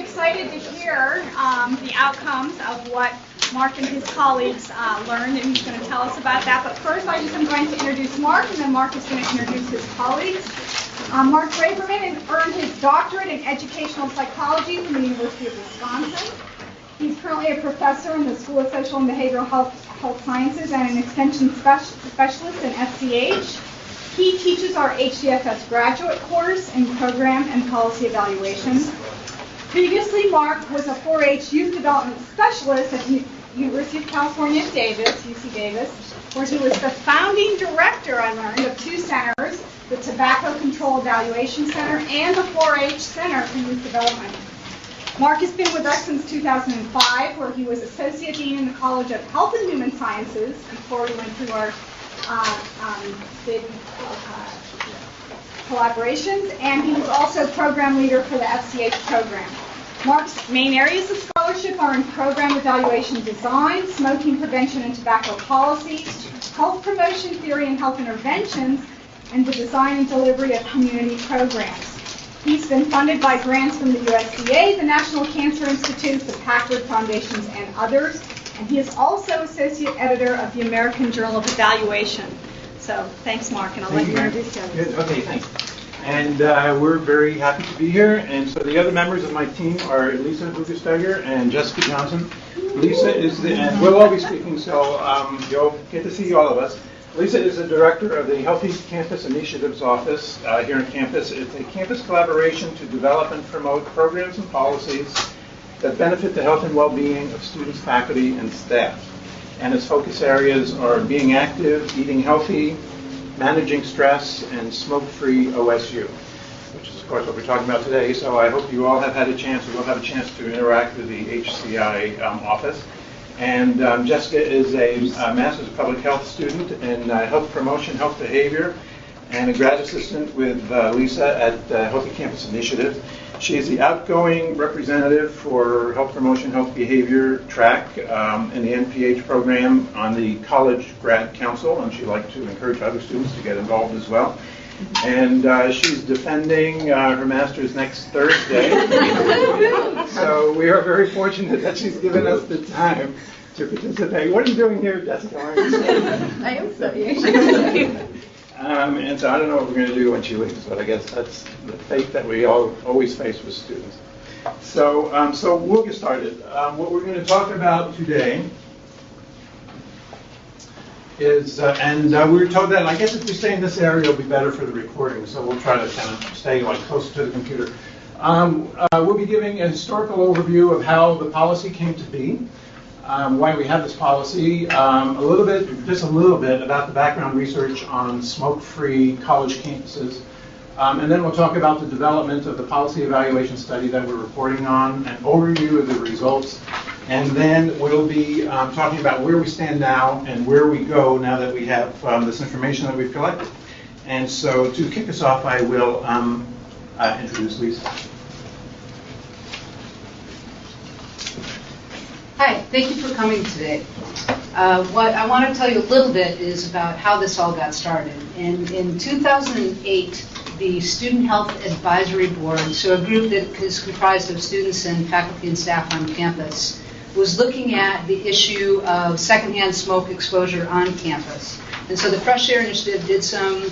very excited to hear the outcomes of what Marc and his colleagues learned, and he's going to tell us about that. But first, I just am going to introduce Marc, and then Marc is going to introduce his colleagues. Marc Braverman has earned his doctorate in educational psychology from the University of Wisconsin. He's currently a professor in the School of Social and Behavioral Health Sciences and an extension specialist in SCH. He teaches our HDFS graduate course in program and policy evaluation. Previously, Marc was a 4-H youth development specialist at the University of California, Davis, UC Davis, where he was the founding director, I learned, of two centers, the Tobacco Control Evaluation Center and the 4-H Center for Youth Development. Marc has been with us since 2005, where he was Associate Dean in the College of Health and Human Sciences before we went through our big collaborations, and he was also program leader for the FCH program. Marc's main areas of scholarship are in program evaluation design, smoking prevention and tobacco policy, health promotion theory and health interventions, and the design and delivery of community programs. He's been funded by grants from the USDA, the National Cancer Institute, the Packard Foundations, and others. And he is also associate editor of the American Journal of Evaluation. So thanks, Marc, and I'll let you introduce him. Okay, thanks. And we're very happy to be here. And so the other members of my team are Lisa Hoogesteger and Jessica Johnson. Lisa is and we'll all be speaking, so you'll get to see all of us. Lisa is the director of the Healthy Campus Initiatives Office here on campus. It's a campus collaboration to develop and promote programs and policies that benefit the health and well-being of students, faculty, and staff. And its focus areas are being active, eating healthy, managing stress, and smoke-free OSU, which is, of course, what we're talking about today. So I hope you all have had a chance, or will have a chance to interact with the HCI office. And Jessica is a Master's of Public Health student in Health Promotion, Health Behavior, and a grad assistant with Lisa at Healthy Campus Initiative. She is the outgoing representative for Health Promotion, Health Behavior track in the NPH program on the College Grad Council, and she'd like to encourage other students to get involved as well. And she's defending her master's next Thursday. So we are very fortunate that she's given us the time to participate. What are you doing here, Jessica? I am studying. And so I don't know what we're going to do when she leaves, but I guess that's the fate that we all always face with students. So, so we'll get started. What we're going to talk about today is, we were told that I guess if we stay in this area, it'll be better for the recording. So we'll try to kind of stay like close to the computer. We'll be giving a historical overview of how the policy came to be. Why we have this policy, just a little bit about the background research on smoke-free college campuses, and then we'll talk about the development of the policy evaluation study that we're reporting on, an overview of the results, and then we'll be talking about where we stand now and where we go now that we have this information that we've collected. And so to kick us off, I will introduce Lisa. Hi, thank you for coming today. What I want to tell you a little bit is about how this all got started. In 2008, the Student Health Advisory Board, so a group that is comprised of students and faculty and staff on campus, was looking at the issue of secondhand smoke exposure on campus. And so the Fresh Air Initiative did some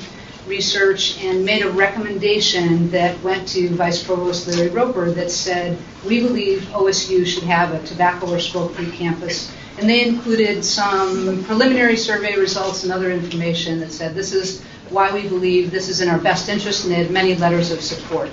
research and made a recommendation that went to Vice Provost Larry Roper that said, we believe OSU should have a tobacco or smoke-free campus. And they included some preliminary survey results and other information that said, this is why we believe this is in our best interest, and they had many letters of support.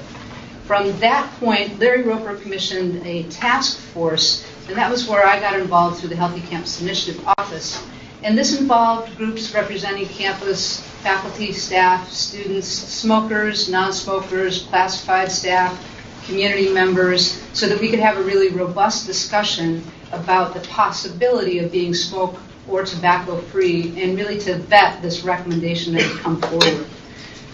From that point, Larry Roper commissioned a task force, and that was where I got involved through the Healthy Campus Initiative office. And this involved groups representing campus, faculty, staff, students, smokers, non-smokers, classified staff, community members, so that we could have a really robust discussion about the possibility of being smoke or tobacco-free and really to vet this recommendation that had come forward.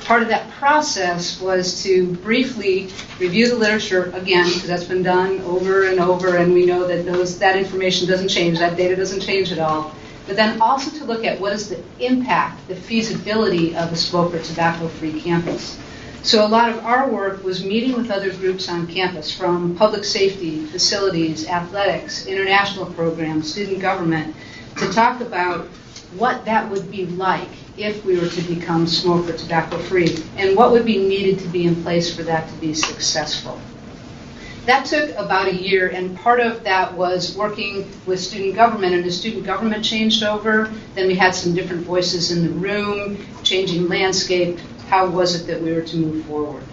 Part of that process was to briefly review the literature again, because that's been done over and over, and we know that that information doesn't change, that data doesn't change at all. But then also to look at what is the impact, the feasibility of a smoke or tobacco-free campus. So a lot of our work was meeting with other groups on campus, from public safety, facilities, athletics, international programs, student government, to talk about what that would be like if we were to become smoke or tobacco free, and what would be needed to be in place for that to be successful. That took about a year, and part of that was working with student government, and as student government changed over, then we had some different voices in the room, changing landscape. How was it that we were to move forward?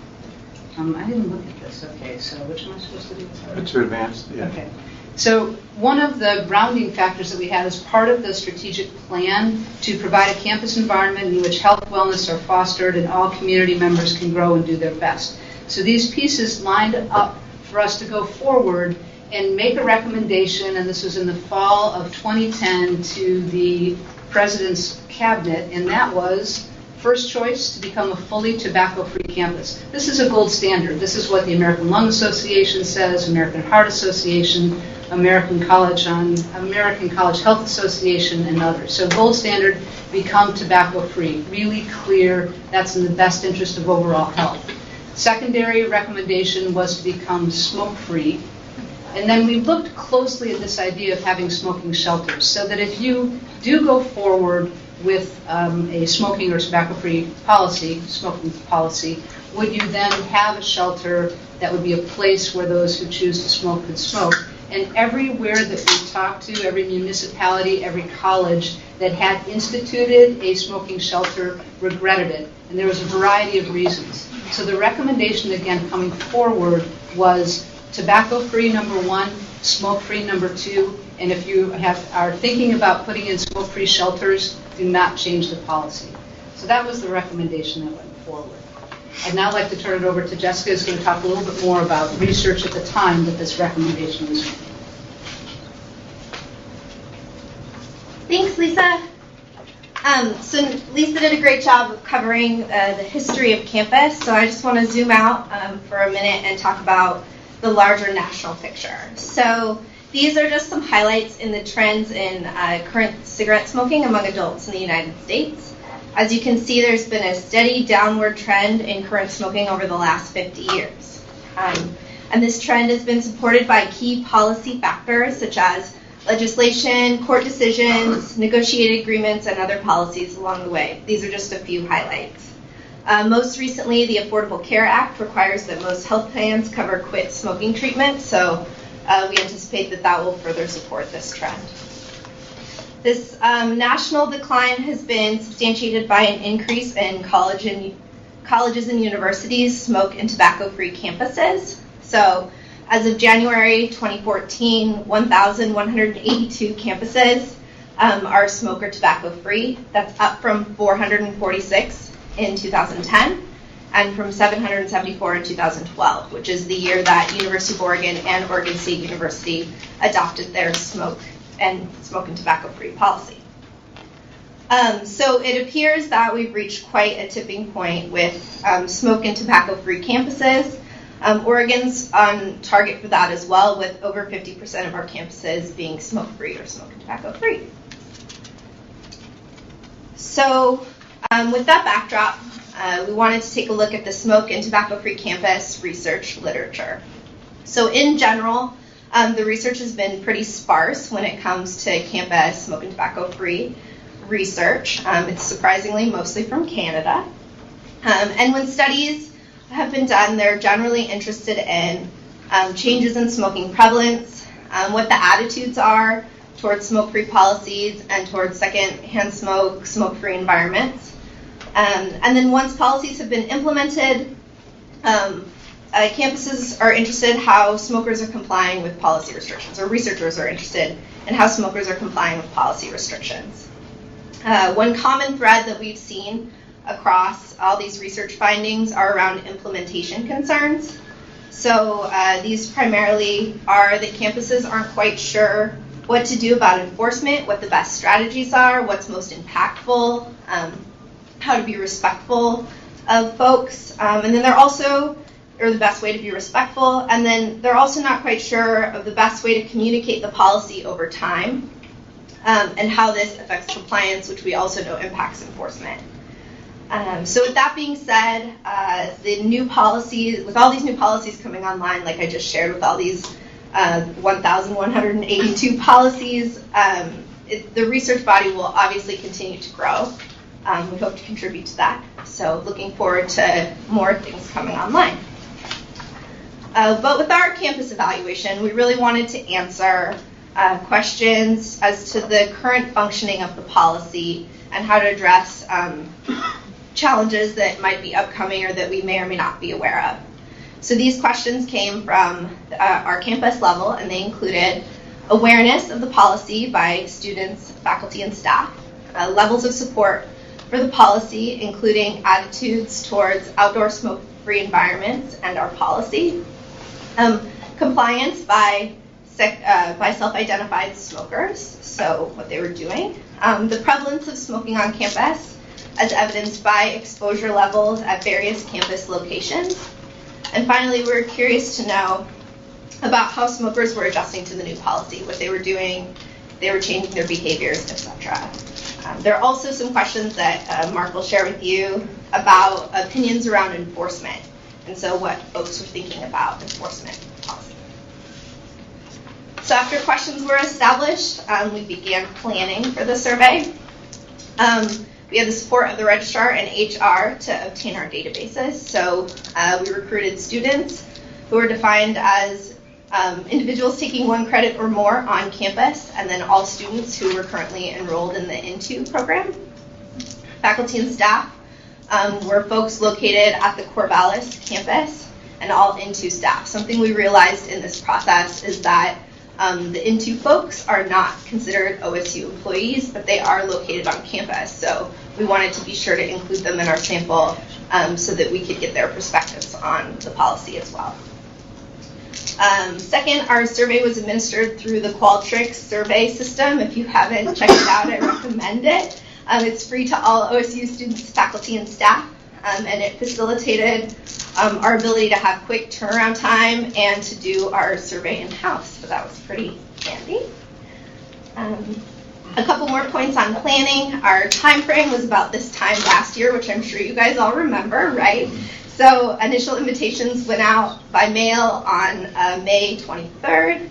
I didn't look at this. Okay, so which am I supposed to do? It's advanced, yeah. Okay. So one of the grounding factors that we had as part of the strategic plan to provide a campus environment in which health and wellness are fostered and all community members can grow and do their best. So these pieces lined up for us to go forward and make a recommendation, and this was in the fall of 2010, to the President's Cabinet, and that was first choice to become a fully tobacco-free campus. This is a gold standard. This is what the American Lung Association says, American Heart Association, American College Health Association, and others. So gold standard, become tobacco-free. Really clear, that's in the best interest of overall health. Secondary recommendation was to become smoke-free. And then we looked closely at this idea of having smoking shelters, so that if you do go forward with a smoking or tobacco-free policy, smoking policy, would you then have a shelter that would be a place where those who choose to smoke could smoke? And everywhere that we talked to, every municipality, every college that had instituted a smoking shelter regretted it. And there was a variety of reasons. So the recommendation, again, coming forward was tobacco-free, number one, smoke-free, number two, and if you are thinking about putting in smoke-free shelters, do not change the policy. So that was the recommendation that went forward. I'd now like to turn it over to Jessica, who's going to talk a little bit more about research at the time that this recommendation was made. Thanks, Lisa. So Lisa did a great job of covering the history of campus, so I just want to zoom out for a minute and talk about the larger national picture. So these are just some highlights in the trends in current cigarette smoking among adults in the United States. As you can see, there's been a steady downward trend in current smoking over the last 50 years. And this trend has been supported by key policy factors such as legislation, court decisions, negotiated agreements, and other policies along the way. These are just a few highlights. Most recently, the Affordable Care Act requires that most health plans cover quit smoking treatment, so we anticipate that that will further support this trend. This national decline has been substantiated by an increase in colleges and universities smoke and tobacco-free campuses. So as of January 2014, 1,182 campuses are smoke or tobacco-free. That's up from 446 in 2010 and from 774 in 2012, which is the year that University of Oregon and Oregon State University adopted their smoke and tobacco-free policy. So it appears that we've reached quite a tipping point with smoke and tobacco-free campuses. Oregon's on target for that as well, with over 50% of our campuses being smoke-free or smoke and tobacco-free. So with that backdrop, we wanted to take a look at the smoke and tobacco-free campus research literature. So in general, the research has been pretty sparse when it comes to campus smoke and tobacco-free research. It's surprisingly mostly from Canada. And when studies have been done, they're generally interested in changes in smoking prevalence, what the attitudes are towards smoke-free policies and towards secondhand smoke, smoke-free environments. And then once policies have been implemented, campuses are interested in how smokers are complying with policy restrictions, or researchers are interested in how smokers are complying with policy restrictions. One common thread that we've seen across all these research findings are around implementation concerns. So these primarily are that campuses aren't quite sure what to do about enforcement, what the best strategies are, what's most impactful, how to be respectful of folks, and then they're also, or the best way to be respectful, and then they're also not quite sure of the best way to communicate the policy over time, and how this affects compliance, which we also know impacts enforcement. So with that being said, the new policies, with all these new policies coming online, like I just shared with all these 1,182 policies, the research body will obviously continue to grow. We hope to contribute to that. So looking forward to more things coming online. But with our campus evaluation, we really wanted to answer questions as to the current functioning of the policy and how to address challenges that might be upcoming or that we may or may not be aware of. So these questions came from our campus level, and they included awareness of the policy by students, faculty, and staff, levels of support for the policy, including attitudes towards outdoor smoke-free environments and our policy, compliance by self-identified smokers, so what they were doing, the prevalence of smoking on campus as evidenced by exposure levels at various campus locations, and finally we're curious to know about how smokers were adjusting to the new policy, what they were doing, they were changing their behaviors, etc. There are also some questions that Marc will share with you about opinions around enforcement, and so what folks were thinking about enforcement policy. So after questions were established, we began planning for the survey. We had the support of the registrar and HR to obtain our databases. So we recruited students who were defined as individuals taking 1 credit or more on campus, and then all students who were currently enrolled in the INTO program. Faculty and staff were folks located at the Corvallis campus, and all INTO staff. Something we realized in this process is that the INTO folks are not considered OSU employees, but they are located on campus. So we wanted to be sure to include them in our sample so that we could get their perspectives on the policy as well. Second, our survey was administered through the Qualtrics survey system. If you haven't checked it out, I recommend it. It's free to all OSU students, faculty, and staff, and it facilitated our ability to have quick turnaround time and to do our survey in-house, so that was pretty handy. A couple more points on planning. Our time frame was about this time last year, which I'm sure you guys all remember, right? So initial invitations went out by mail on May 23rd,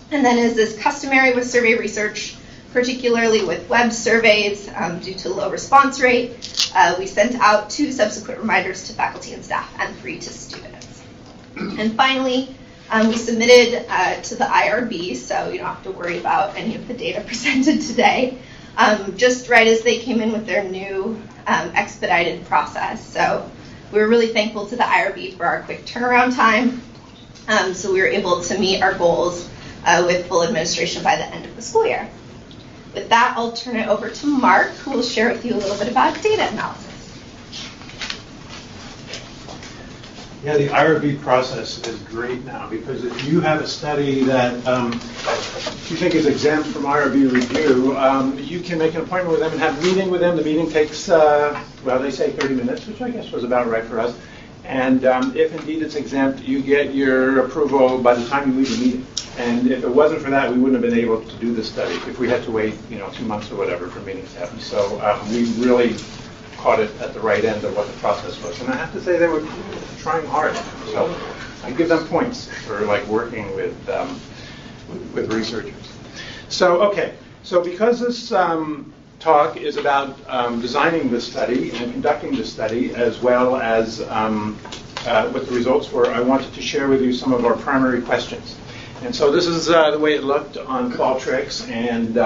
and then as is customary with survey research, particularly with web surveys, due to low response rate, we sent out 2 subsequent reminders to faculty and staff and 3 to students. And finally, we submitted to the IRB, so you don't have to worry about any of the data presented today, just right as they came in with their new expedited process. So we were really thankful to the IRB for our quick turnaround time, so we were able to meet our goals with full administration by the end of the school year. With that, I'll turn it over to Marc, who will share with you a little bit about data analysis. Yeah, the IRB process is great now, because if you have a study that you think is exempt from IRB review, you can make an appointment with them and have a meeting with them. The meeting takes, well, they say 30 minutes, which I guess was about right for us. And if indeed it's exempt, you get your approval by the time you leave the meeting. And if it wasn't for that, we wouldn't have been able to do this study if we had to wait, 2 months or whatever for meetings to happen. So we really caught it at the right end of what the process was. And I have to say they were trying hard. So I give them points for working with researchers. So, okay. So because this talk is about designing the study and conducting the study, as well as what the results were, I wanted to share with you some of our primary questions. And so this is the way it looked on Qualtrics, and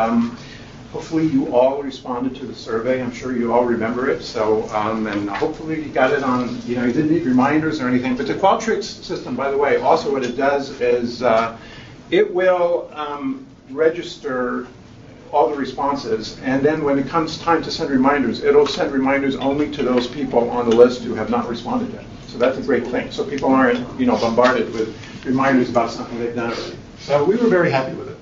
hopefully you all responded to the survey. I'm sure you all remember it. So, and hopefully you got it on, you didn't need reminders or anything. But the Qualtrics system, by the way, also what it does is it will register all the responses, and then when it comes time to send reminders, it'll send reminders only to those people on the list who have not responded yet. So that's a great thing. So people aren't, bombarded with reminders about something they've done already. So we were very happy with it.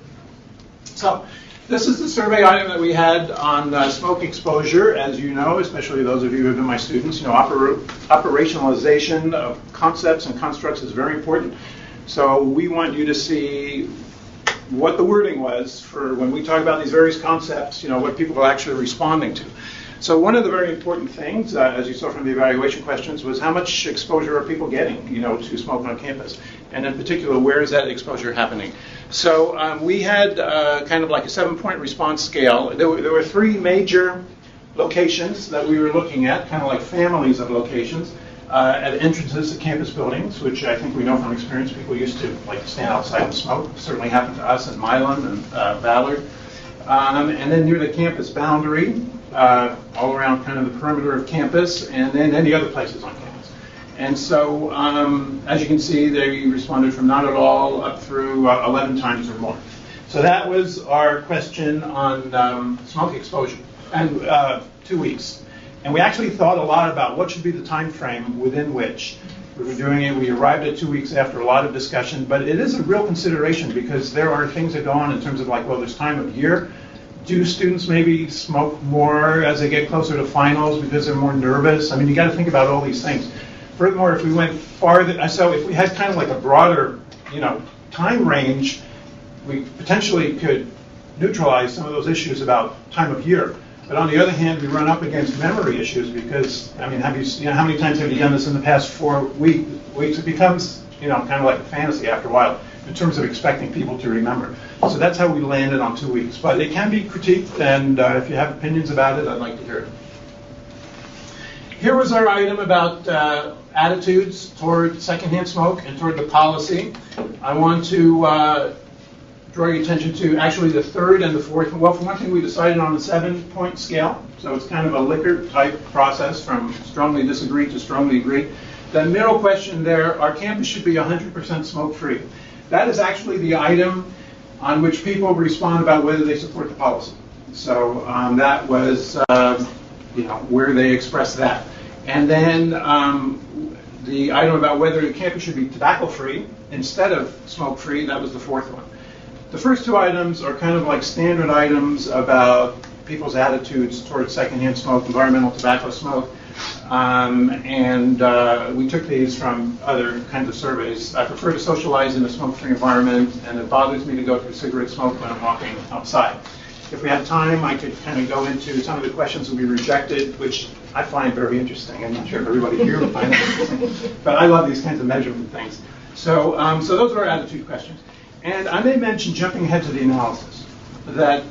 So this is the survey item that we had on smoke exposure. As you know, especially those of you who have been my students, operationalization of concepts and constructs is very important. So we want you to see what the wording was for when we talk about these various concepts, what people are actually responding to. So one of the very important things, as you saw from the evaluation questions, was how much exposure are people getting, to smoke on campus, and in particular, where is that exposure happening? So we had kind of like a 7-point response scale. There were 3 major locations that we were looking at, kind of like families of locations, at entrances to campus buildings, which I think we know from experience. People used to like stand outside and smoke. Certainly happened to us in Milan and Ballard. And then near the campus boundary, all around kind of the perimeter of campus, and then any other places on campus. And so, as you can see, they responded from not at all up through 11 times or more. So that was our question on smoke exposure, and 2 weeks. And we actually thought a lot about what should be the time frame within which we were doing it. We arrived at 2 weeks after a lot of discussion, but it is a real consideration because there are things that go on in terms of like, well, there's time of year. Do students maybe smoke more as they get closer to finals because they're more nervous? I mean, you got to think about all these things. Furthermore, if we went farther, so if we had kind of like a broader, time range, we potentially could neutralize some of those issues about time of year. But on the other hand, we run up against memory issues because, I mean, how many times have you done this in the past 4 weeks? It becomes, kind of like a fantasy after a while in terms of expecting people to remember. So that's how we landed on 2 weeks. But it can be critiqued, and if you have opinions about it, I'd like to hear it. Here was our item about attitudes toward secondhand smoke and toward the policy. I want to draw your attention to actually the 3rd and the 4th. Well, for one thing, we decided on a 7-point scale. So it's kind of a Likert type process from strongly disagree to strongly agree. The middle question there, our campus should be 100% smoke-free. That is actually the item on which people respond about whether they support the policy. So that was, where they expressed that. And then the item about whether the campus should be tobacco-free instead of smoke-free, that was the 4th one. The first 2 items are kind of like standard items about people's attitudes towards secondhand smoke, environmental tobacco smoke. And we took these from other kinds of surveys. I prefer to socialize in a smoke-free environment, and it bothers me to go through cigarette smoke when I'm walking outside. If we had time, I could kind of go into some of the questions that we rejected, which I find very interesting. I'm not sure if everybody here would find that interesting, but I love these kinds of measurement things. So those are our attitude questions. And I may mention, jumping ahead to the analysis, that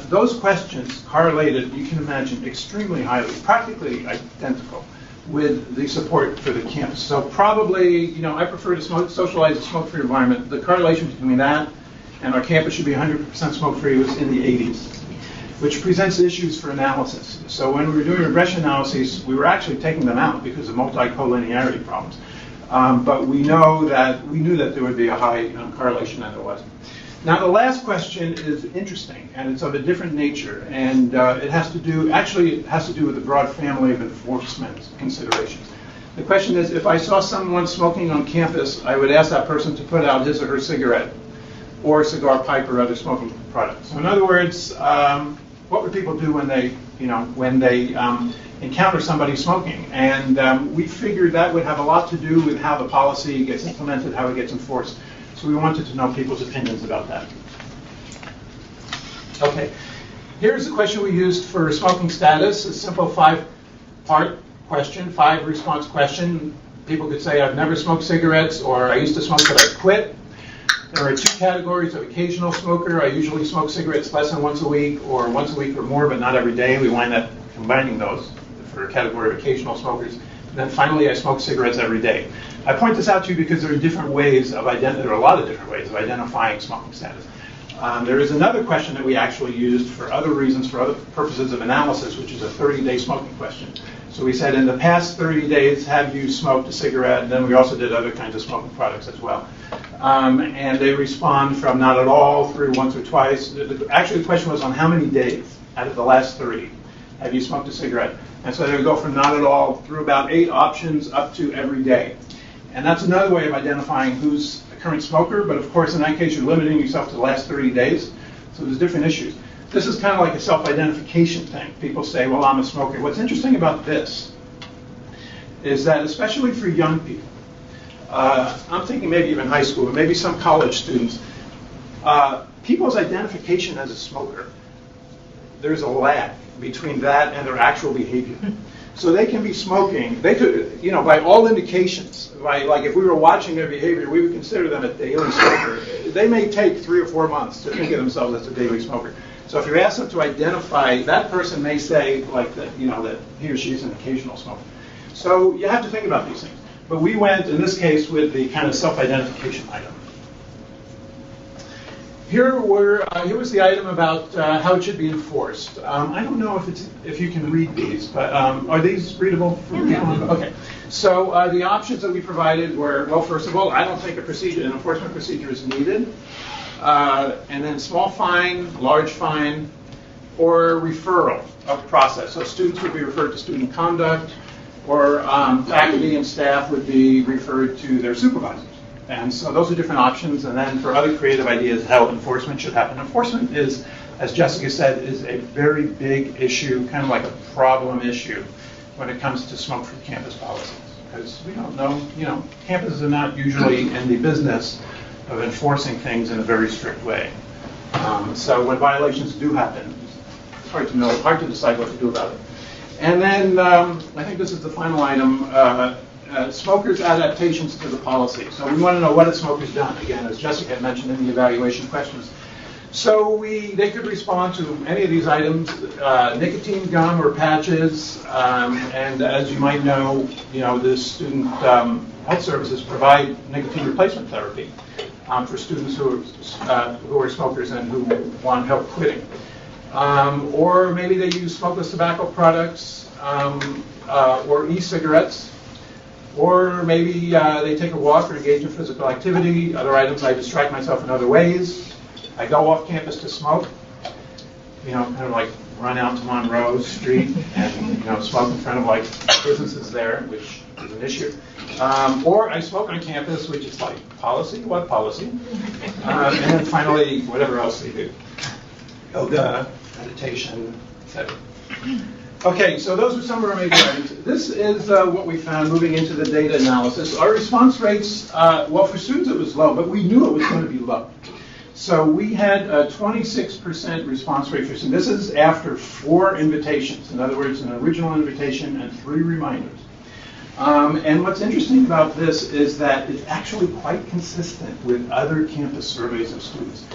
those questions correlated, you can imagine, extremely highly, practically identical with the support for the campus. So probably, I prefer to socialize in a smoke-free environment. The correlation between that and our campus should be 100% smoke-free was in the 80s, which presents issues for analysis. So when we were doing regression analyses, we were actually taking them out because of multi-collinearity problems. But we knew that there would be a high correlation, and there wasn't. Now, the last question is interesting, and it's of a different nature, and it has to do with the broad family of enforcement considerations. The question is, if I saw someone smoking on campus, I would ask that person to put out his or her cigarette, or cigar pipe, or other smoking products. So in other words, what would people do when they encounter somebody smoking? And we figured that would have a lot to do with how the policy gets implemented, how it gets enforced. So we wanted to know people's opinions about that. Okay, here's the question we used for smoking status, a simple 5-part question, 5-response question. People could say, I've never smoked cigarettes, or I used to smoke, but I quit. There are 2 categories of occasional smoker. I usually smoke cigarettes less than once a week, or once a week or more, but not every day. We wind up combining those for a category of occasional smokers. And then finally, I smoke cigarettes every day. I point this out to you because there are different ways of there are a lot of different ways of identifying smoking status. There is another question that we actually used for other reasons, for other purposes of analysis, which is a 30-day smoking question. So we said, in the past 30 days, have you smoked a cigarette? And then we also did other kinds of smoking products as well. And they respond from not at all through once or twice. Actually, the question was on how many days out of the last 30 have you smoked a cigarette? And so they would go from not at all through about 8 options up to every day. And that's another way of identifying who's a current smoker, but of course in that case you're limiting yourself to the last 30 days, so there's different issues. This is kind of like a self-identification thing. People say, well, I'm a smoker. What's interesting about this is that, especially for young people, I'm thinking maybe even high school, or maybe some college students, people's identification as a smoker, there's a lag. between that and their actual behavior. So they can be smoking. They could, by all indications, like if we were watching their behavior, we would consider them a daily smoker. They may take 3 or 4 months to think of themselves as a daily smoker. So if you ask them to identify, that person may say like that, that he or she is an occasional smoker. So you have to think about these things. But we went, in this case, with the kind of self-identification item. Here was the item about how it should be enforced. I don't know if you can read these, but are these readable? Yeah. Okay. So the options that we provided were, well, first of all, I don't think an enforcement procedure is needed. And then small fine, large fine, or referral of process. So students would be referred to student conduct, or faculty and staff would be referred to their supervisors. And so those are different options. And then for other creative ideas, how enforcement should happen. Enforcement is, as Jessica said, is a very big issue, kind of like a problem issue when it comes to smoke-free campus policies. Because we don't know, campuses are not usually in the business of enforcing things in a very strict way. So when violations do happen, it's hard to decide what to do about it. And then I think this is the final item, smokers' adaptations to the policy. So we want to know what have smokers done, again, as Jessica had mentioned in the evaluation questions. So they could respond to any of these items, nicotine gum or patches, and as you might know, the student health services provide nicotine replacement therapy for students who are smokers and who want help quitting. Or maybe they use smokeless tobacco products or e-cigarettes. Or maybe they take a walk or engage in physical activity. Other items, I distract myself in other ways. I go off campus to smoke. Kind of like run out to Monroe Street and smoke in front of like businesses there, which is an issue. Or I smoke on campus, which is like policy. What policy? And then finally, whatever else they do. Yoga, meditation, etc. Okay, so those are some of our major items. This is what we found moving into the data analysis. Our response rates, well, for students it was low, but we knew it was going to be low. So we had a 26% response rate for students. This is after 4 invitations. In other words, an original invitation and 3 reminders. And what's interesting about this is that it's actually quite consistent with other campus surveys of students.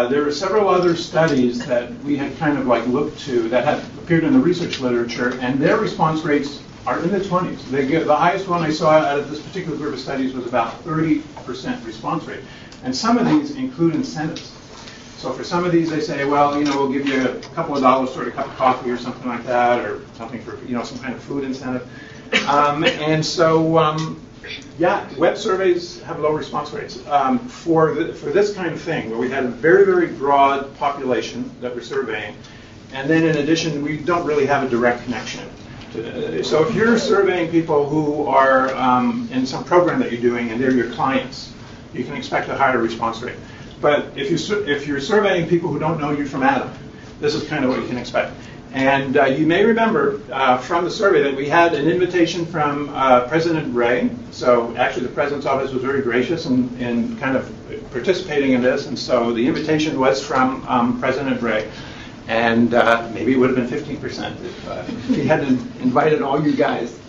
There were several other studies that we had kind of like looked to that had appeared in the research literature, and their response rates are in the 20s. The highest one I saw out of this particular group of studies was about 30% response rate. And some of these include incentives. So for some of these, they say, well, we'll give you a couple of dollars for a cup of coffee or something like that, or something for, some kind of food incentive. And so, yeah, web surveys have low response rates. For this kind of thing, where we had a very, very broad population that we're surveying, and then in addition, we don't really have a direct connection. So if you're surveying people who are in some program that you're doing and they're your clients, you can expect a higher response rate. But if you're surveying people who don't know you from Adam, this is kind of what you can expect. And you may remember from the survey that we had an invitation from President Ray. So actually the President's office was very gracious in kind of participating in this. And so the invitation was from President Ray. And maybe it would have been 15% if he hadn't invited all you guys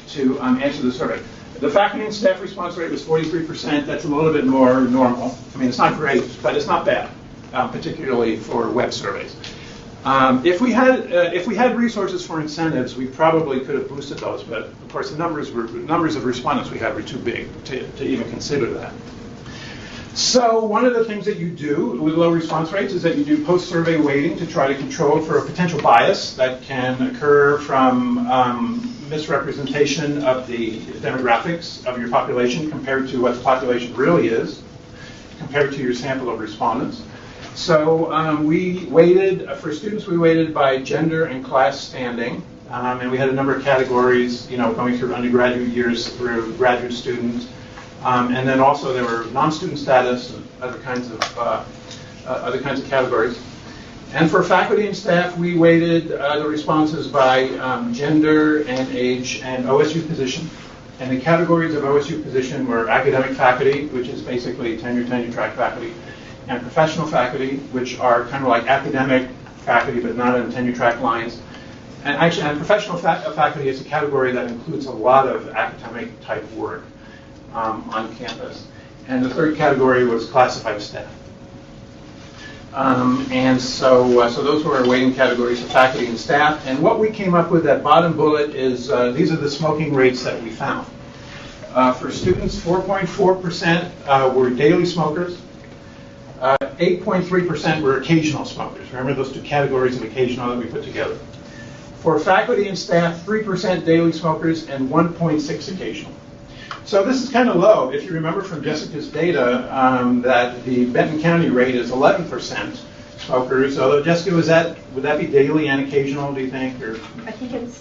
to answer the survey. The faculty and staff response rate was 43%. That's a little bit more normal. I mean, it's not great, but it's not bad, particularly for web surveys. If we had resources for incentives, we probably could have boosted those, but of course the numbers of respondents we had were too big to even consider that. So one of the things that you do with low response rates is that you do post-survey weighting to try to control for a potential bias that can occur from misrepresentation of the demographics of your population compared to what the population really is, compared to your sample of respondents. So we weighted, for students, we weighted by gender and class standing, and we had a number of categories, going through undergraduate years through graduate students, and then also there were non-student status and other kinds of categories. And for faculty and staff, we weighted the responses by gender and age and OSU position. And the categories of OSU position were academic faculty, which is basically tenure track faculty, and professional faculty, which are kind of like academic faculty, but not on tenure track lines. And actually, and professional faculty is a category that includes a lot of academic type work on campus. And the third category was classified staff. And so those were our weighting categories of faculty and staff. And what we came up with, that bottom bullet, is these are the smoking rates that we found. For students, 4.4% were daily smokers. 8.3% were occasional smokers. Remember those two categories of occasional that we put together. For faculty and staff, 3% daily smokers and 1.6 occasional. So this is kind of low. If you remember from Jessica's data, that the Benton County rate is 11% smokers. Although Jessica, would that be daily and occasional, do you think? Or? I think it's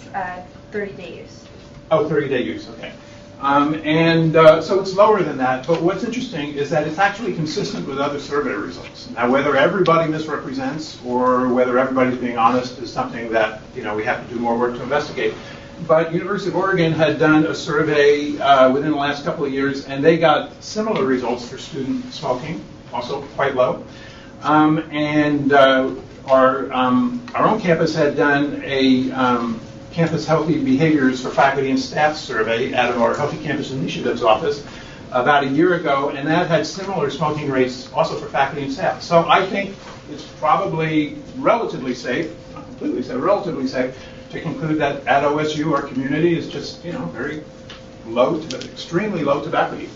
30-day use. Oh, 30-day use, okay. So it's lower than that, but what's interesting is that it's actually consistent with other survey results. Now, whether everybody misrepresents or whether everybody's being honest is something that, we have to do more work to investigate. But University of Oregon had done a survey within the last couple of years, and they got similar results for student smoking, also quite low. Our own campus had done a Campus Healthy Behaviors for Faculty and Staff survey out of our Healthy Campus Initiatives office about a year ago, and that had similar smoking rates also for faculty and staff. So I think it's probably relatively safe, not completely safe, relatively safe, to conclude that at OSU our community is just, very low, extremely low tobacco use.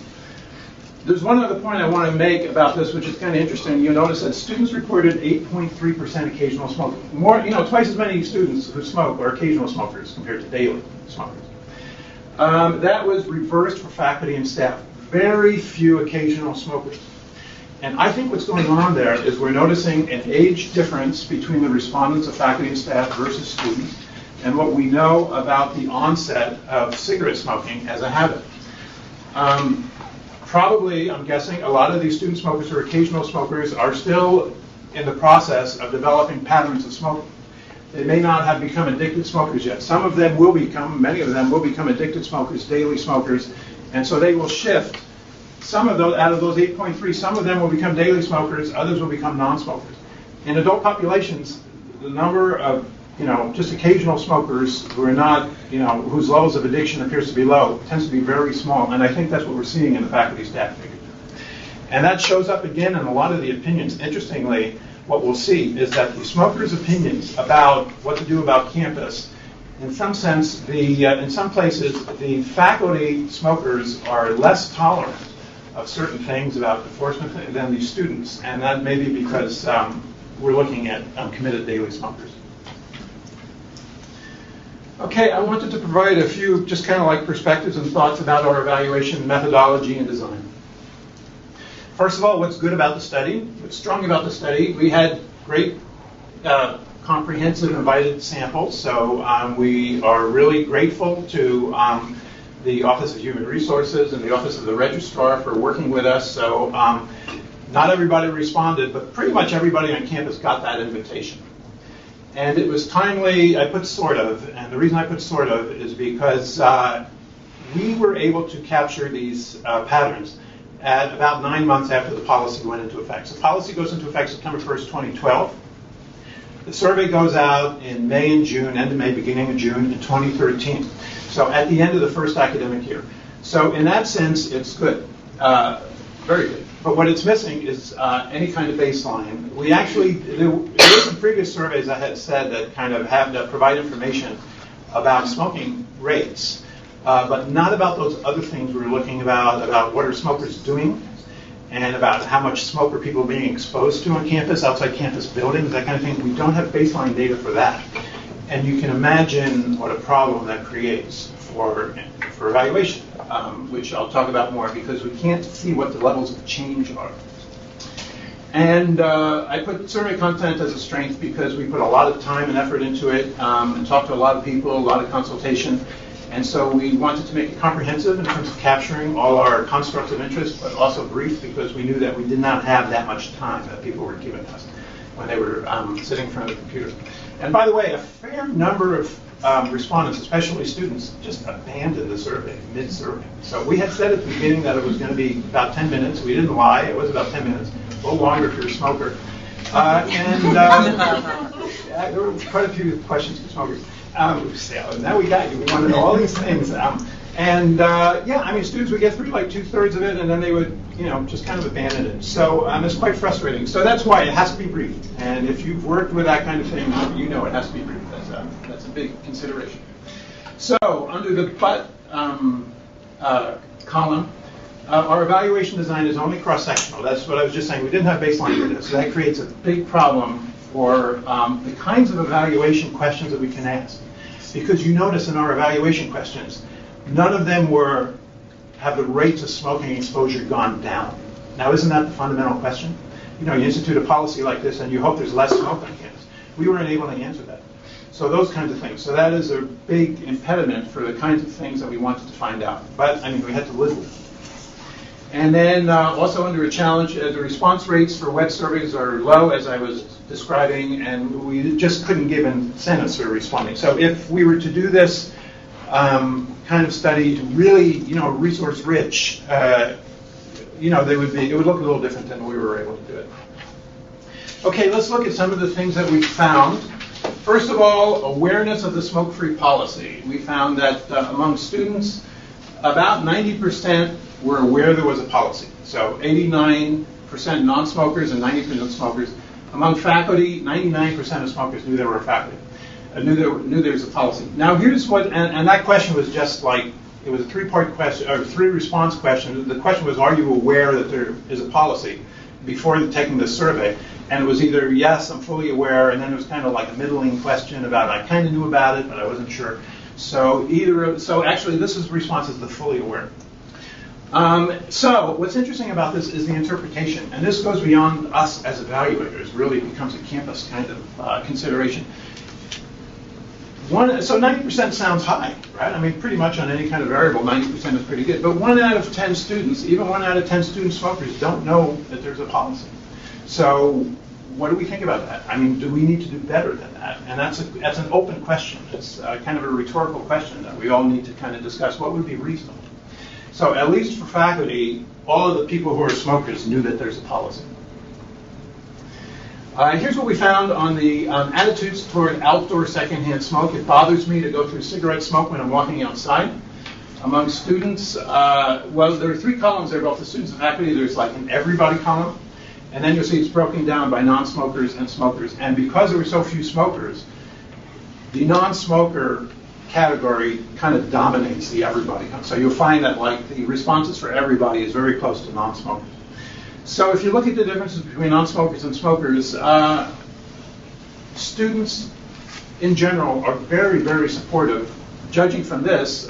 There's one other point I want to make about this, which is kind of interesting. You'll notice that students reported 8.3% occasional smoking. More, twice as many students who smoke are occasional smokers compared to daily smokers. That was reversed for faculty and staff. Very few occasional smokers. And I think what's going on there is we're noticing an age difference between the respondents of faculty and staff versus students, and what we know about the onset of cigarette smoking as a habit. Probably, I'm guessing, a lot of these student smokers or occasional smokers are still in the process of developing patterns of smoking. They may not have become addicted smokers yet. Many of them will become addicted smokers, daily smokers, and so they will shift. Some of those, out of those 8.3, some of them will become daily smokers, others will become non-smokers. In adult populations, the number of just occasional smokers who are not, whose levels of addiction appears to be low, tends to be very small, and I think that's what we're seeing in the faculty staff figures. And that shows up again in a lot of the opinions. Interestingly, what we'll see is that the smokers' opinions about what to do about campus, in some sense, in some places, the faculty smokers are less tolerant of certain things about enforcement than the students, and that may be because we're looking at committed daily smokers. Okay, I wanted to provide a few just kind of like perspectives and thoughts about our evaluation methodology and design. First of all, what's good about the study? What's strong about the study? We had great comprehensive invited samples, so we are really grateful to the Office of Human Resources and the Office of the Registrar for working with us. So not everybody responded, but pretty much everybody on campus got that invitation. And it was timely. I put sort of, and the reason I put sort of is because we were able to capture these patterns at about 9 months after the policy went into effect. So policy goes into effect September 1st, 2012. The survey goes out in May and June, end of May, beginning of June in 2013. So at the end of the first academic year. So in that sense, it's good, very good. But what it's missing is any kind of baseline. We actually, there were some previous surveys I had said that kind of have to provide information about smoking rates, but not about those other things we were looking about what are smokers doing, and about how much smoke are people being exposed to on campus, outside campus buildings, that kind of thing. We don't have baseline data for that. And you can imagine what a problem that creates for evaluation, which I'll talk about more, because we can't see what the levels of change are. And I put survey content as a strength because we put a lot of time and effort into it and talked to a lot of people, a lot of consultation. And so we wanted to make it comprehensive in terms of capturing all our constructs of interest, but also brief because we knew that we did not have that much time that people were giving us when they were sitting in front of the computer. And by the way, a fair number of respondents, especially students, just abandoned the survey mid-survey. So we had said at the beginning that it was going to be about 10 minutes. We didn't lie. It was about 10 minutes, a little longer if you're a smoker. There were quite a few questions for smokers. So now we got you. We want to know all these things. Yeah, I mean, students would get through like 2/3 of it, and then they would, just kind of abandon it. So it's quite frustrating. So that's why it has to be brief. And if you've worked with that kind of thing, you know it has to be brief. That's a big consideration. So under the but column, our evaluation design is only cross-sectional. That's what I was just saying. We didn't have baseline data, so that creates a big problem for the kinds of evaluation questions that we can ask. Because you notice in our evaluation questions, none of them have the rates of smoking exposure gone down. Now, isn't that the fundamental question? You institute a policy like this and you hope there's less smoke on campus. We weren't able to answer that. So those kinds of things. So that is a big impediment for the kinds of things that we wanted to find out. But, we had to live with it. And then also under a challenge, the response rates for web surveys are low, as I was describing, and we just couldn't give incentives for responding. So if we were to do this kind of study, really, resource rich, it would look a little different than we were able to do it. Okay, let's look at some of the things that we found. First of all, awareness of the smoke-free policy. We found that among students, about 90% were aware there was a policy. So 89% non-smokers and 90% smokers. Among faculty, 99% of smokers knew there were faculty. Knew there was a policy. Now here's what, and that question was just like, it was a three-part question, or three-response question. The question was, are you aware that there is a policy before taking this survey? And it was either, yes, I'm fully aware, and then it was kind of like a middling question about, I kind of knew about it, but I wasn't sure. So actually this response is the fully aware. So what's interesting about this is the interpretation, and this goes beyond us as evaluators, really becomes a campus kind of consideration. So 90% sounds high, right? Pretty much on any kind of variable, 90% is pretty good. But 1 out of 10 students, even 1 out of 10 student smokers don't know that there's a policy. So what do we think about that? Do we need to do better than that? And that's an open question. It's kind of a rhetorical question that we all need to kind of discuss. What would be reasonable? So at least for faculty, all of the people who are smokers knew that there's a policy. Here's what we found on the attitudes toward outdoor secondhand smoke. It bothers me to go through cigarette smoke when I'm walking outside. Among students, there are 3 columns there, both the students and faculty. There's like an everybody column. And then you'll see it's broken down by non-smokers and smokers. And because there were so few smokers, the non-smoker category kind of dominates the everybody. So you'll find that like the responses for everybody is very close to non-smokers. So if you look at the differences between non-smokers and smokers, students in general are very, very supportive. Judging from this,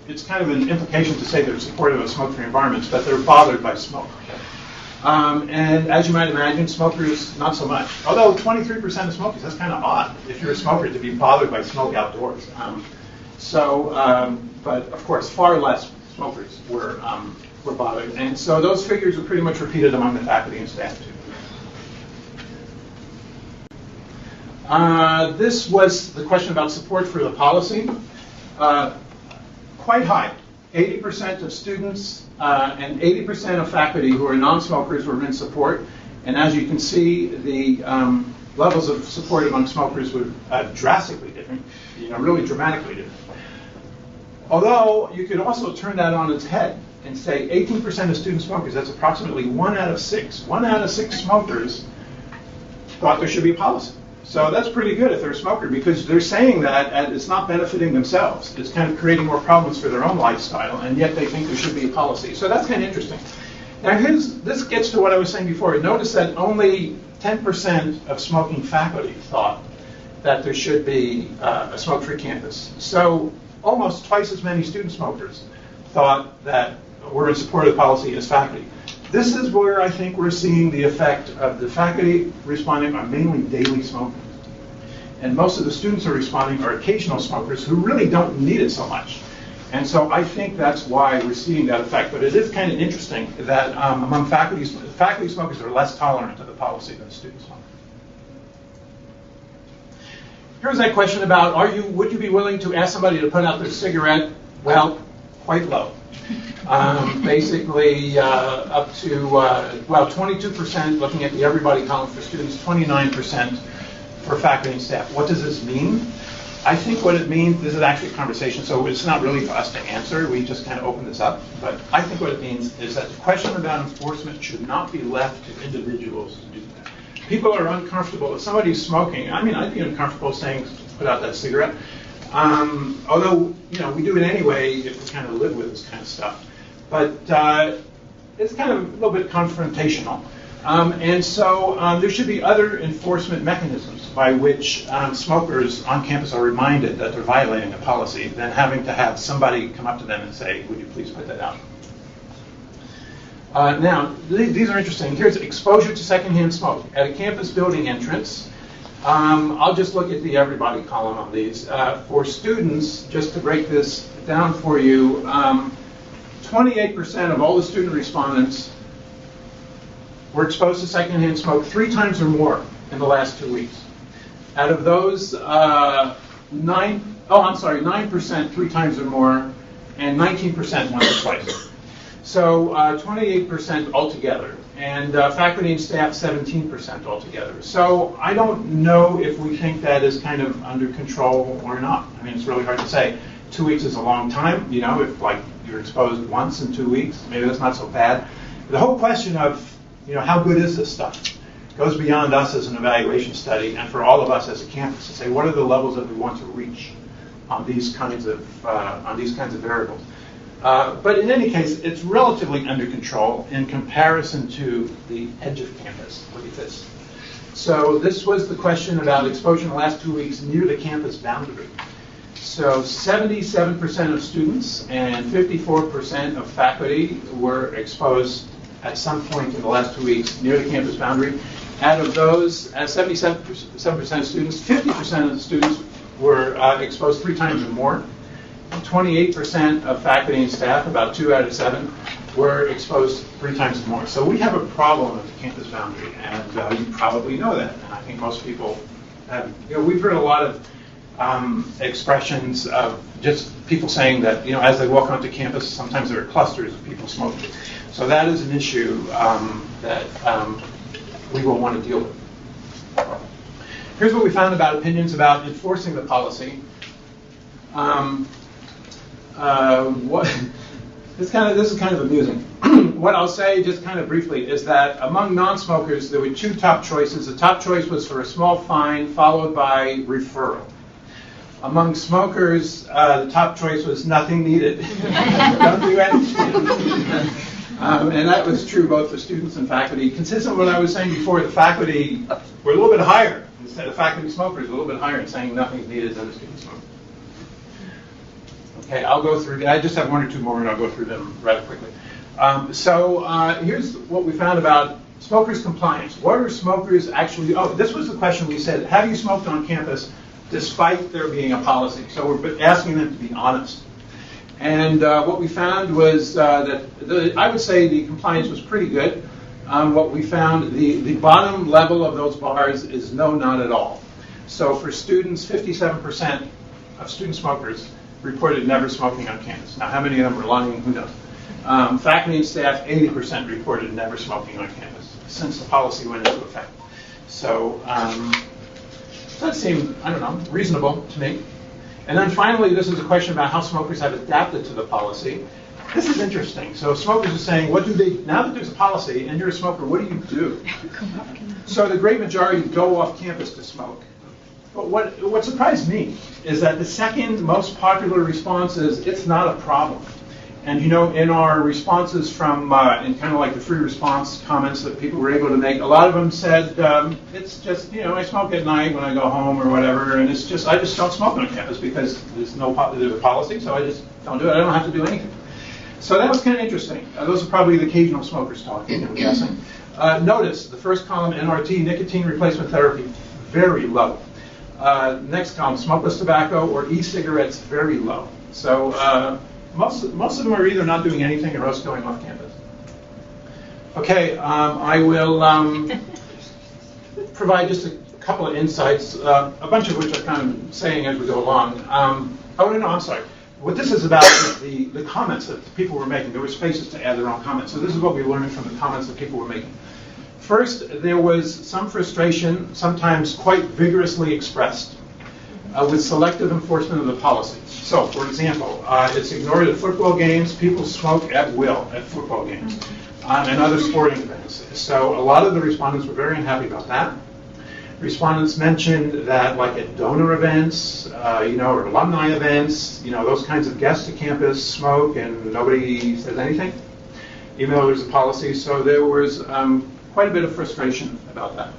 it's kind of an implication to say they're supportive of smoke-free environments, but they're bothered by smoke. And as you might imagine, smokers, not so much. Although 23% of smokers, that's kind of odd if you're a smoker to be bothered by smoke outdoors. But of course, far less smokers were bothered. And so those figures were pretty much repeated among the faculty and staff too. This was the question about support for the policy. Quite high. 80% of students and 80% of faculty who are non-smokers were in support. And as you can see, the levels of support among smokers were drastically different, really dramatically different. Although you could also turn that on its head and say 18% of student smokers, that's approximately 1 out of 6. 1 out of 6 smokers thought there should be a policy. So that's pretty good if they're a smoker, because they're saying that and it's not benefiting themselves. It's kind of creating more problems for their own lifestyle, and yet they think there should be a policy. So that's kind of interesting. Now this gets to what I was saying before. Notice that only 10% of smoking faculty thought that there should be a smoke-free campus. So almost twice as many student smokers thought that were in support of the policy as faculty. This is where I think we're seeing the effect of the faculty responding are mainly daily smokers. And most of the students are responding are occasional smokers who really don't need it so much. And so I think that's why we're seeing that effect. But it is kind of interesting that among faculty smokers are less tolerant of the policy than student smokers. Here's that question about would you be willing to ask somebody to put out their cigarette? Well, quite low. Basically up to, well, 22% looking at the everybody column for students, 29% for faculty and staff. What does this mean? I think what it means, this is actually a conversation, so it's not really for us to answer. We just kind of open this up. But I think what it means is that the question about enforcement should not be left to individuals to do that. People are uncomfortable. If somebody's smoking, I mean, I'd be uncomfortable saying, put out that cigarette. Although, you know, we do it anyway if we kind of live with this kind of stuff. But it's kind of a little bit confrontational. And so there should be other enforcement mechanisms by which smokers on campus are reminded that they're violating a policy than having to have somebody come up to them and say, would you please put that out? Now, these are interesting. Here's exposure to secondhand smoke. At a campus building entrance, I'll just look at the everybody column on these. For students, just to break this down for you, 28% of all the student respondents were exposed to secondhand smoke 3 times or more in the last 2 weeks. Out of those, 9% 3 times or more, and 19% once or twice. So 28% altogether, and faculty and staff 17% altogether. So I don't know if we think that is kind of under control or not. I mean, it's really hard to say. 2 weeks is a long time, you know, if like you're exposed once in 2 weeks, maybe that's not so bad. The whole question of, you know, how good is this stuff goes beyond us as an evaluation study and for all of us as a campus to say what are the levels that we want to reach on these kinds of variables. But in any case, it's relatively under control in comparison to the edge of campus. Look at this. So this was the question about exposure in the last 2 weeks near the campus boundary. So 77% of students and 54% of faculty were exposed at some point in the last 2 weeks near the campus boundary. Out of those, 77% of students, 50% of the students were exposed 3 times or more. 28% of faculty and staff, about 2 out of 7, were exposed 3 times or more. So we have a problem at the campus boundary, and you probably know that. And I think most people have. You know, we've heard a lot of expressions of just people saying that, you know, as they walk onto campus, sometimes there are clusters of people smoking. So that is an issue that we will want to deal with. Here's what we found about opinions about enforcing the policy. This is kind of amusing. What I'll say just kind of briefly is that among non-smokers, there were 2 top choices. The top choice was for a small fine followed by referral. Among smokers, the top choice was nothing needed. Don't do anything. And that was true both for students and faculty. Consistent with what I was saying before, the faculty were a little bit higher. Instead of faculty smokers, a little bit higher in saying nothing's needed than the student smokers. Okay, I'll go through. I just have 1 or 2 more, and I'll go through them rather quickly. Here's what we found about smokers' compliance. What are smokers actually? Oh, this was the question we said. Have you smoked on campus despite there being a policy? So we're asking them to be honest. And what we found was that I would say the compliance was pretty good. What we found, the bottom level of those bars is no, not at all. So for students, 57% of student smokers reported never smoking on campus. Now, how many of them are lying? Who knows? Faculty and staff, 80% reported never smoking on campus since the policy went into effect. So that seemed, I don't know, reasonable to me. And then finally, this is a question about how smokers have adapted to the policy. This is interesting. So smokers are saying, what do they, now that there's a policy and you're a smoker, what do you do? So the great majority go off campus to smoke. But what surprised me is that the second most popular response is, it's not a problem. And you know, in our responses from, in kind of like the free response comments that people were able to make, a lot of them said, it's just, you know, I smoke at night when I go home or whatever, and it's just, I just don't smoke on campus because there's a policy, so I just don't do it. I don't have to do anything. So that was kind of interesting. Those are probably the occasional smokers talking, I'm guessing. Notice the first column, NRT, nicotine replacement therapy, very low. Next column, smokeless tobacco or e-cigarettes, very low. So most of them are either not doing anything or else going off campus. Okay, I will provide just a couple of insights, a bunch of which I'm kind of saying as we go along. I'm sorry. what this is about is the comments that people were making. There were spaces to add their own comments. So this is what we learned from the comments that people were making. First, there was some frustration, sometimes quite vigorously expressed, with selective enforcement of the policies. So, for example, it's ignored at football games. People smoke at will at football games and other sporting events. So a lot of the respondents were very unhappy about that. Respondents mentioned that, like at donor events, or alumni events, those kinds of guests to campus smoke and nobody says anything, even though there's a policy. So there was quite a bit of frustration about that.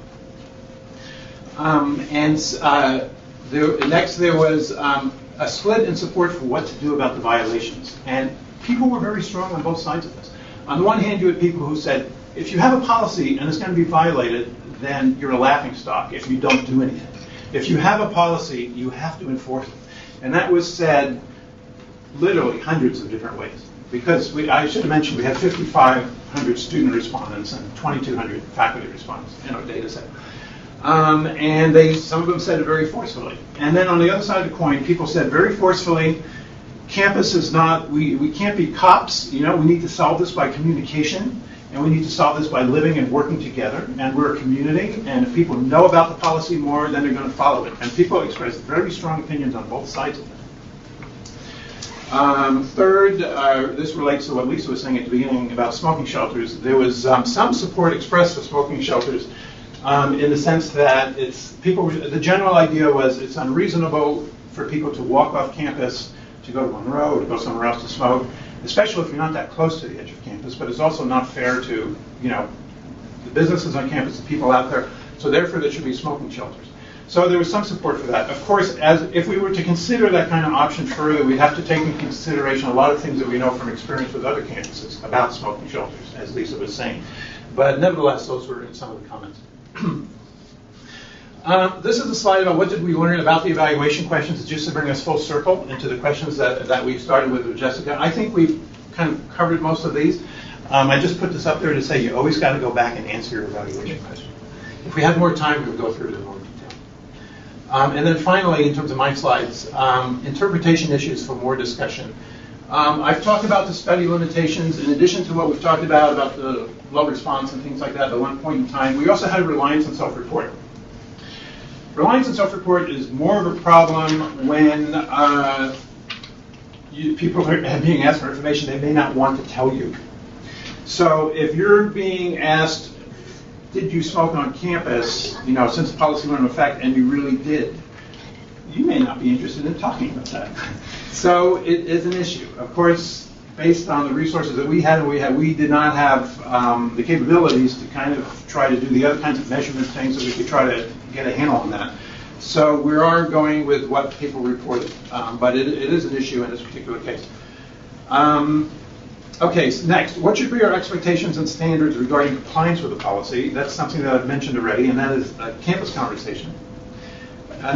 Next, there was a split in support for what to do about the violations. And people were very strong on both sides of this. On the one hand, you had people who said, if you have a policy and it's going to be violated, then you're a laughingstock if you don't do anything. If you have a policy, you have to enforce it. And that was said literally hundreds of different ways. Because I should have mentioned we had 5,500 student respondents and 2,200 faculty respondents in our data set. And some of them said it very forcefully. And then on the other side of the coin, people said very forcefully, campus is not, we can't be cops, we need to solve this by communication, and we need to solve this by living and working together, and we're a community, and if people know about the policy more, then they're going to follow it. And people expressed very strong opinions on both sides of it. Third, this relates to what Lisa was saying at the beginning about smoking shelters. There was some support expressed for smoking shelters in the sense that the general idea was it's unreasonable for people to walk off campus to go to Monroe or to go somewhere else to smoke, especially if you're not that close to the edge of campus, but it's also not fair to, the businesses on campus, the people out there, so therefore there should be smoking shelters. So there was some support for that. Of course, if we were to consider that kind of option further, we'd have to take into consideration a lot of things that we know from experience with other campuses about smoking shelters, as Lisa was saying. But nevertheless, those were in some of the comments. This is a slide about what did we learn about the evaluation questions, just to bring us full circle into the questions that we started with Jessica. I think we've kind of covered most of these. I just put this up there to say you always got to go back and answer your evaluation question. If we had more time, we would go through it in more detail. And then finally, in terms of my slides, interpretation issues for more discussion. I've talked about the study limitations. In addition to what we've talked about the low response and things like that at one point in time, we also had reliance on self-report. Reliance on self-report is more of a problem when people are being asked for information they may not want to tell you. So if you're being asked, did you smoke on campus, since the policy went into effect, and you really did, you may not be interested in talking about that. So it is an issue. Of course, based on the resources that we had, we did not have the capabilities to kind of try to do the other kinds of measurement things that we could try to get a handle on that. So we are going with what people reported, but it is an issue in this particular case. Okay, so next, what should be our expectations and standards regarding compliance with the policy? That's something that I've mentioned already, and that is a campus conversation.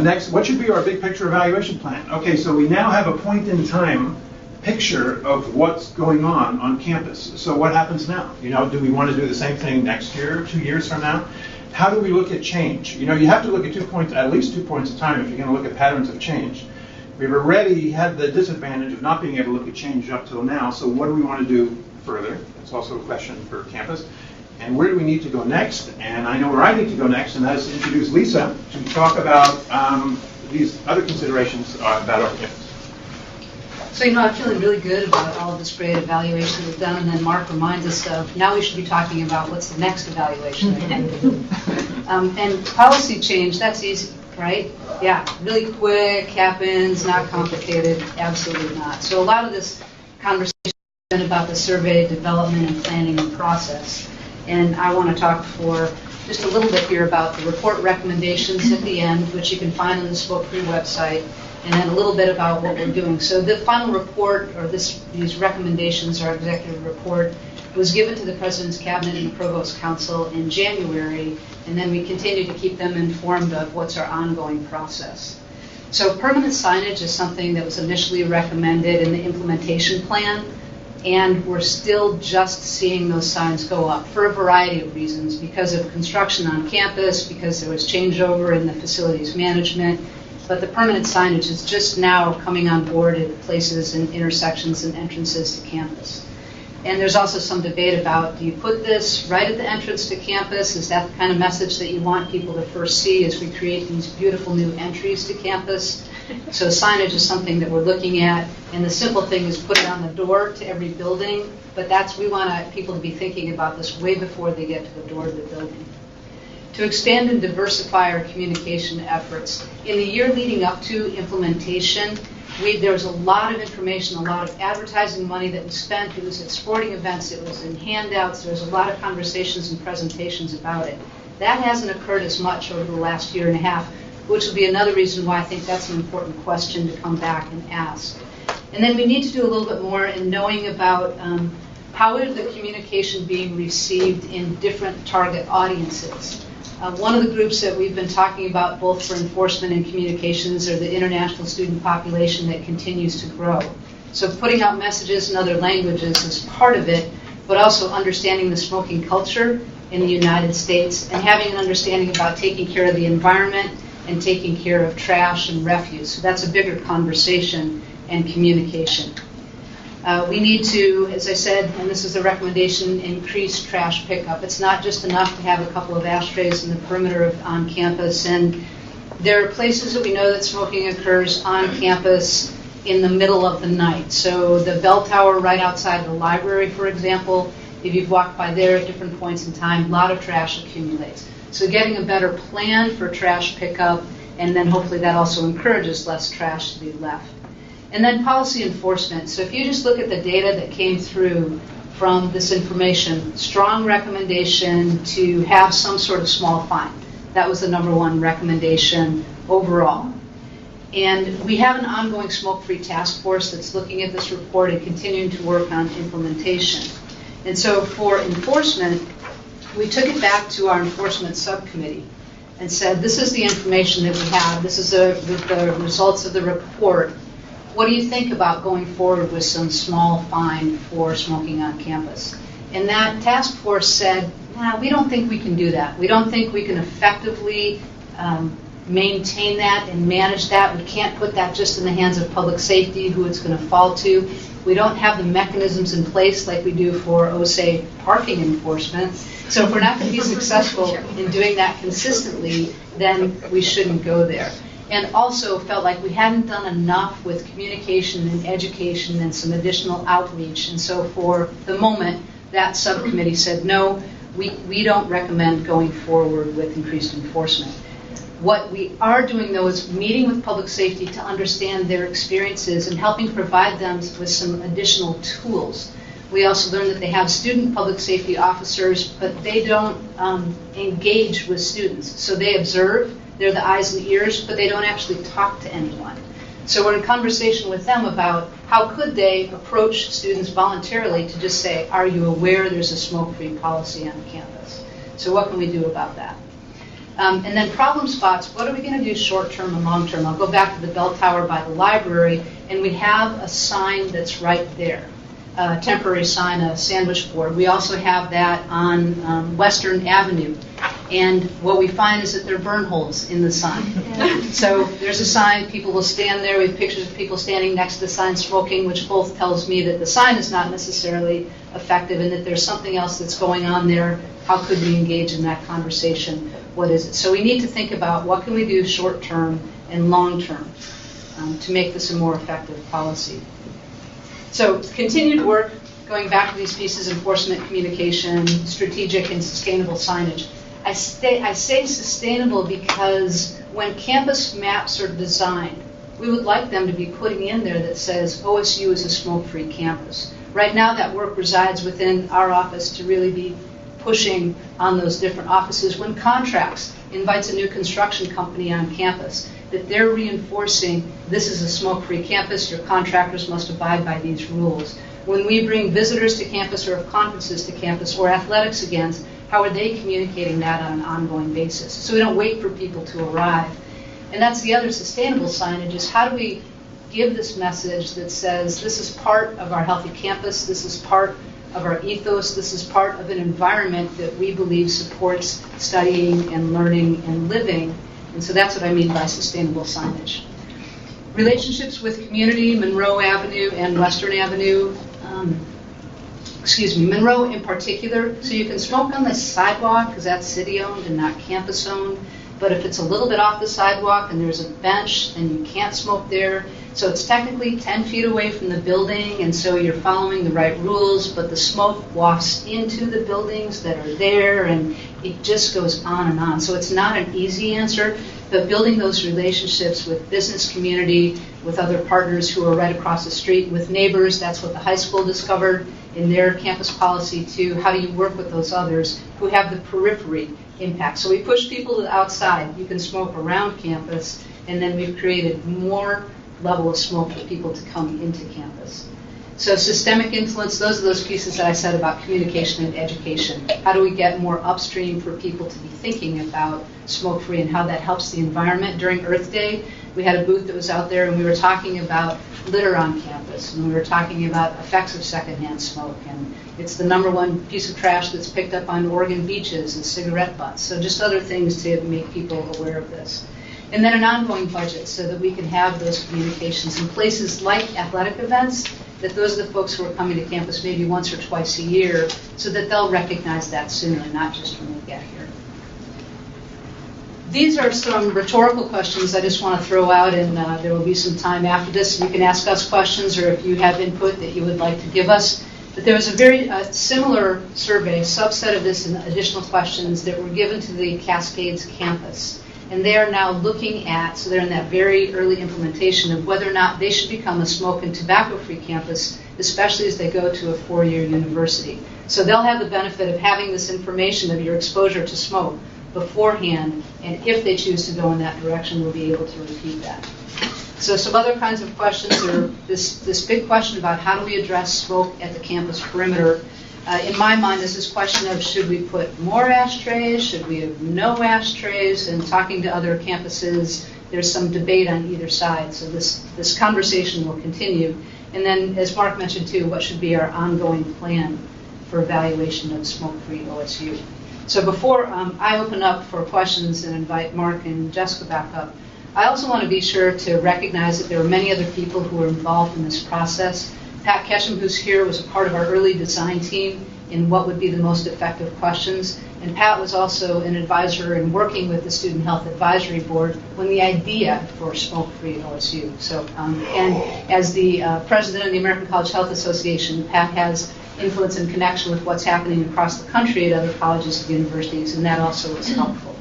Next, what should be our big picture evaluation plan? Okay, so we now have a point in time picture of what's going on campus. So what happens now? Do we want to do the same thing next year, 2 years from now? How do we look at change? You have to look at at least 2 points of time if you're going to look at patterns of change. We've already had the disadvantage of not being able to look at change up till now, so what do we want to do further? That's also a question for campus. And where do we need to go next? And I know where I need to go next, and that is to introduce Lisa to talk about these other considerations about our campus. So, I'm feeling really good about all of this great evaluation that we've done, and then Marc reminds us of, now we should be talking about what's the next evaluation that we do. And policy change, that's easy, right? Yeah, really quick, happens, not complicated, absolutely not. So a lot of this conversation has been about the survey, development, and planning and process. And I want to talk for just a little bit here about the report recommendations at the end, which you can find on the Spoke Free website, and then a little bit about what we're doing. So the final report, or these recommendations, our executive report, was given to the President's Cabinet and the Provost Council in January, and then we continue to keep them informed of what's our ongoing process. So permanent signage is something that was initially recommended in the implementation plan, and we're still just seeing those signs go up for a variety of reasons, because of construction on campus, because there was changeover in the facilities management, but the permanent signage is just now coming on board at places and intersections and entrances to campus. And there's also some debate about, do you put this right at the entrance to campus? Is that the kind of message that you want people to first see as we create these beautiful new entries to campus? So signage is something that we're looking at, and the simple thing is put it on the door to every building, but we want people to be thinking about this way before they get to the door of the building. To expand and diversify our communication efforts. In the year leading up to implementation, there was a lot of information, a lot of advertising money that was spent. It was at sporting events, it was in handouts, there was a lot of conversations and presentations about it. That hasn't occurred as much over the last year and a half, which will be another reason why I think that's an important question to come back and ask. And then we need to do a little bit more in knowing about how is the communication being received in different target audiences. One of the groups that we've been talking about both for enforcement and communications are the international student population that continues to grow. So putting out messages in other languages is part of it, but also understanding the smoking culture in the United States and having an understanding about taking care of the environment and taking care of trash and refuse. So that's a bigger conversation and communication. We need to, as I said, and this is a recommendation, increase trash pickup. It's not just enough to have a couple of ashtrays in the perimeter on campus. And there are places that we know that smoking occurs on campus in the middle of the night. So the bell tower right outside the library, for example, if you've walked by there at different points in time, a lot of trash accumulates. So getting a better plan for trash pickup, and then hopefully that also encourages less trash to be left. And then policy enforcement. So if you just look at the data that came through from this information, strong recommendation to have some sort of small fine. That was the #1 recommendation overall. And we have an ongoing smoke-free task force that's looking at this report and continuing to work on implementation. And so for enforcement, we took it back to our enforcement subcommittee and said, this is the information that we have. This is the results of the report. What do you think about going forward with some small fine for smoking on campus? And that task force said, we don't think we can do that. We don't think we can effectively maintain that and manage that. We can't put that just in the hands of public safety, who it's going to fall to. We don't have the mechanisms in place like we do for OSA parking enforcement. So if we're not going to be successful in doing that consistently, then we shouldn't go there. And also felt like we hadn't done enough with communication and education and some additional outreach. And so for the moment, that subcommittee said, no, we don't recommend going forward with increased enforcement. What we are doing, though, is meeting with public safety to understand their experiences and helping provide them with some additional tools. We also learned that they have student public safety officers, but they don't engage with students. So they observe, they're the eyes and ears, but they don't actually talk to anyone. So we're in conversation with them about how could they approach students voluntarily to just say, are you aware there's a smoke-free policy on campus? So what can we do about that? And then problem spots, what are we going to do short-term and long-term? I'll go back to the bell tower by the library, and we have a sign that's right there, a temporary sign, a sandwich board. We also have that on Western Avenue. And what we find is that there are burn holes in the sign. So there's a sign, people will stand there. We have pictures of people standing next to the sign smoking, which both tells me that the sign is not necessarily effective and that there's something else that's going on there. How could we engage in that conversation? What is it? So we need to think about what can we do short-term and long-term to make this a more effective policy. So continued work, going back to these pieces, enforcement, communication, strategic and sustainable signage. I say sustainable because when campus maps are designed, we would like them to be putting in there that says OSU is a smoke-free campus. Right now that work resides within our office to really be pushing on those different offices. When contracts invites a new construction company on campus, that they're reinforcing this is a smoke-free campus, your contractors must abide by these rules. When we bring visitors to campus or have conferences to campus or athletics again, how are they communicating that on an ongoing basis? So we don't wait for people to arrive. And that's the other sustainable signage is how do we give this message that says this is part of our healthy campus, this is part of our ethos, this is part of an environment that we believe supports studying and learning and living, And so that's what I mean by sustainable signage. Relationships with community, Monroe Avenue and Western Avenue. Monroe in particular. So you can smoke on the sidewalk because that's city-owned and not campus-owned. But if it's a little bit off the sidewalk and there's a bench, then you can't smoke there. So it's technically 10 feet away from the building, and so you're following the right rules, but the smoke wafts into the buildings that are there, and it just goes on and on. So it's not an easy answer, but building those relationships with business community, with other partners who are right across the street, with neighbors, that's what the high school discovered in their campus policy too. How do you work with those others who have the periphery impact? So we push people to the outside. You can smoke around campus, and then we've created more level of smoke for people to come into campus. So systemic influence, those are those pieces that I said about communication and education. How do we get more upstream for people to be thinking about smoke-free and how that helps the environment? During Earth Day, we had a booth that was out there, and we were talking about litter on campus, and we were talking about effects of secondhand smoke, and it's the #1 piece of trash that's picked up on Oregon beaches and cigarette butts. So just other things to make people aware of this. And then an ongoing budget so that we can have those communications in places like athletic events, that those are the folks who are coming to campus maybe once or twice a year, so that they'll recognize that sooner, not just when they get here. These are some rhetorical questions I just want to throw out, and there will be some time after this. You can ask us questions, or if you have input that you would like to give us. But there was a very similar survey, subset of this and additional questions that were given to the Cascades campus. And they are now looking at, so they're in that very early implementation of whether or not they should become a smoke and tobacco-free campus, especially as they go to a 4-year university. So they'll have the benefit of having this information of your exposure to smoke beforehand, and if they choose to go in that direction, we'll be able to repeat that. So some other kinds of questions are this big question about how do we address smoke at the campus perimeter. In my mind, is this question of should we put more ashtrays, should we have no ashtrays, and talking to other campuses, there's some debate on either side, so this conversation will continue. And then, as Marc mentioned too, what should be our ongoing plan for evaluation of smoke-free OSU? So before I open up for questions and invite Marc and Jessica back up, I also want to be sure to recognize that there are many other people who are involved in this process. Pat Ketchum, who's here, was a part of our early design team in what would be the most effective questions. And Pat was also an advisor in working with the Student Health Advisory Board when the idea for smoke-free at OSU. So, and as the president of the American College Health Association, Pat has influence and connection with what's happening across the country at other colleges and universities, and that also is helpful.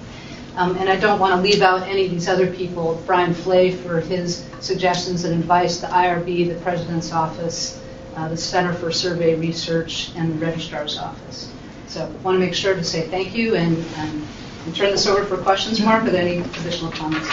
And I don't want to leave out any of these other people. Brian Flay for his suggestions and advice, the IRB, the President's Office, the Center for Survey Research, and the Registrar's Office. So I want to make sure to say thank you and turn this over for questions. Marc, are there any additional comments?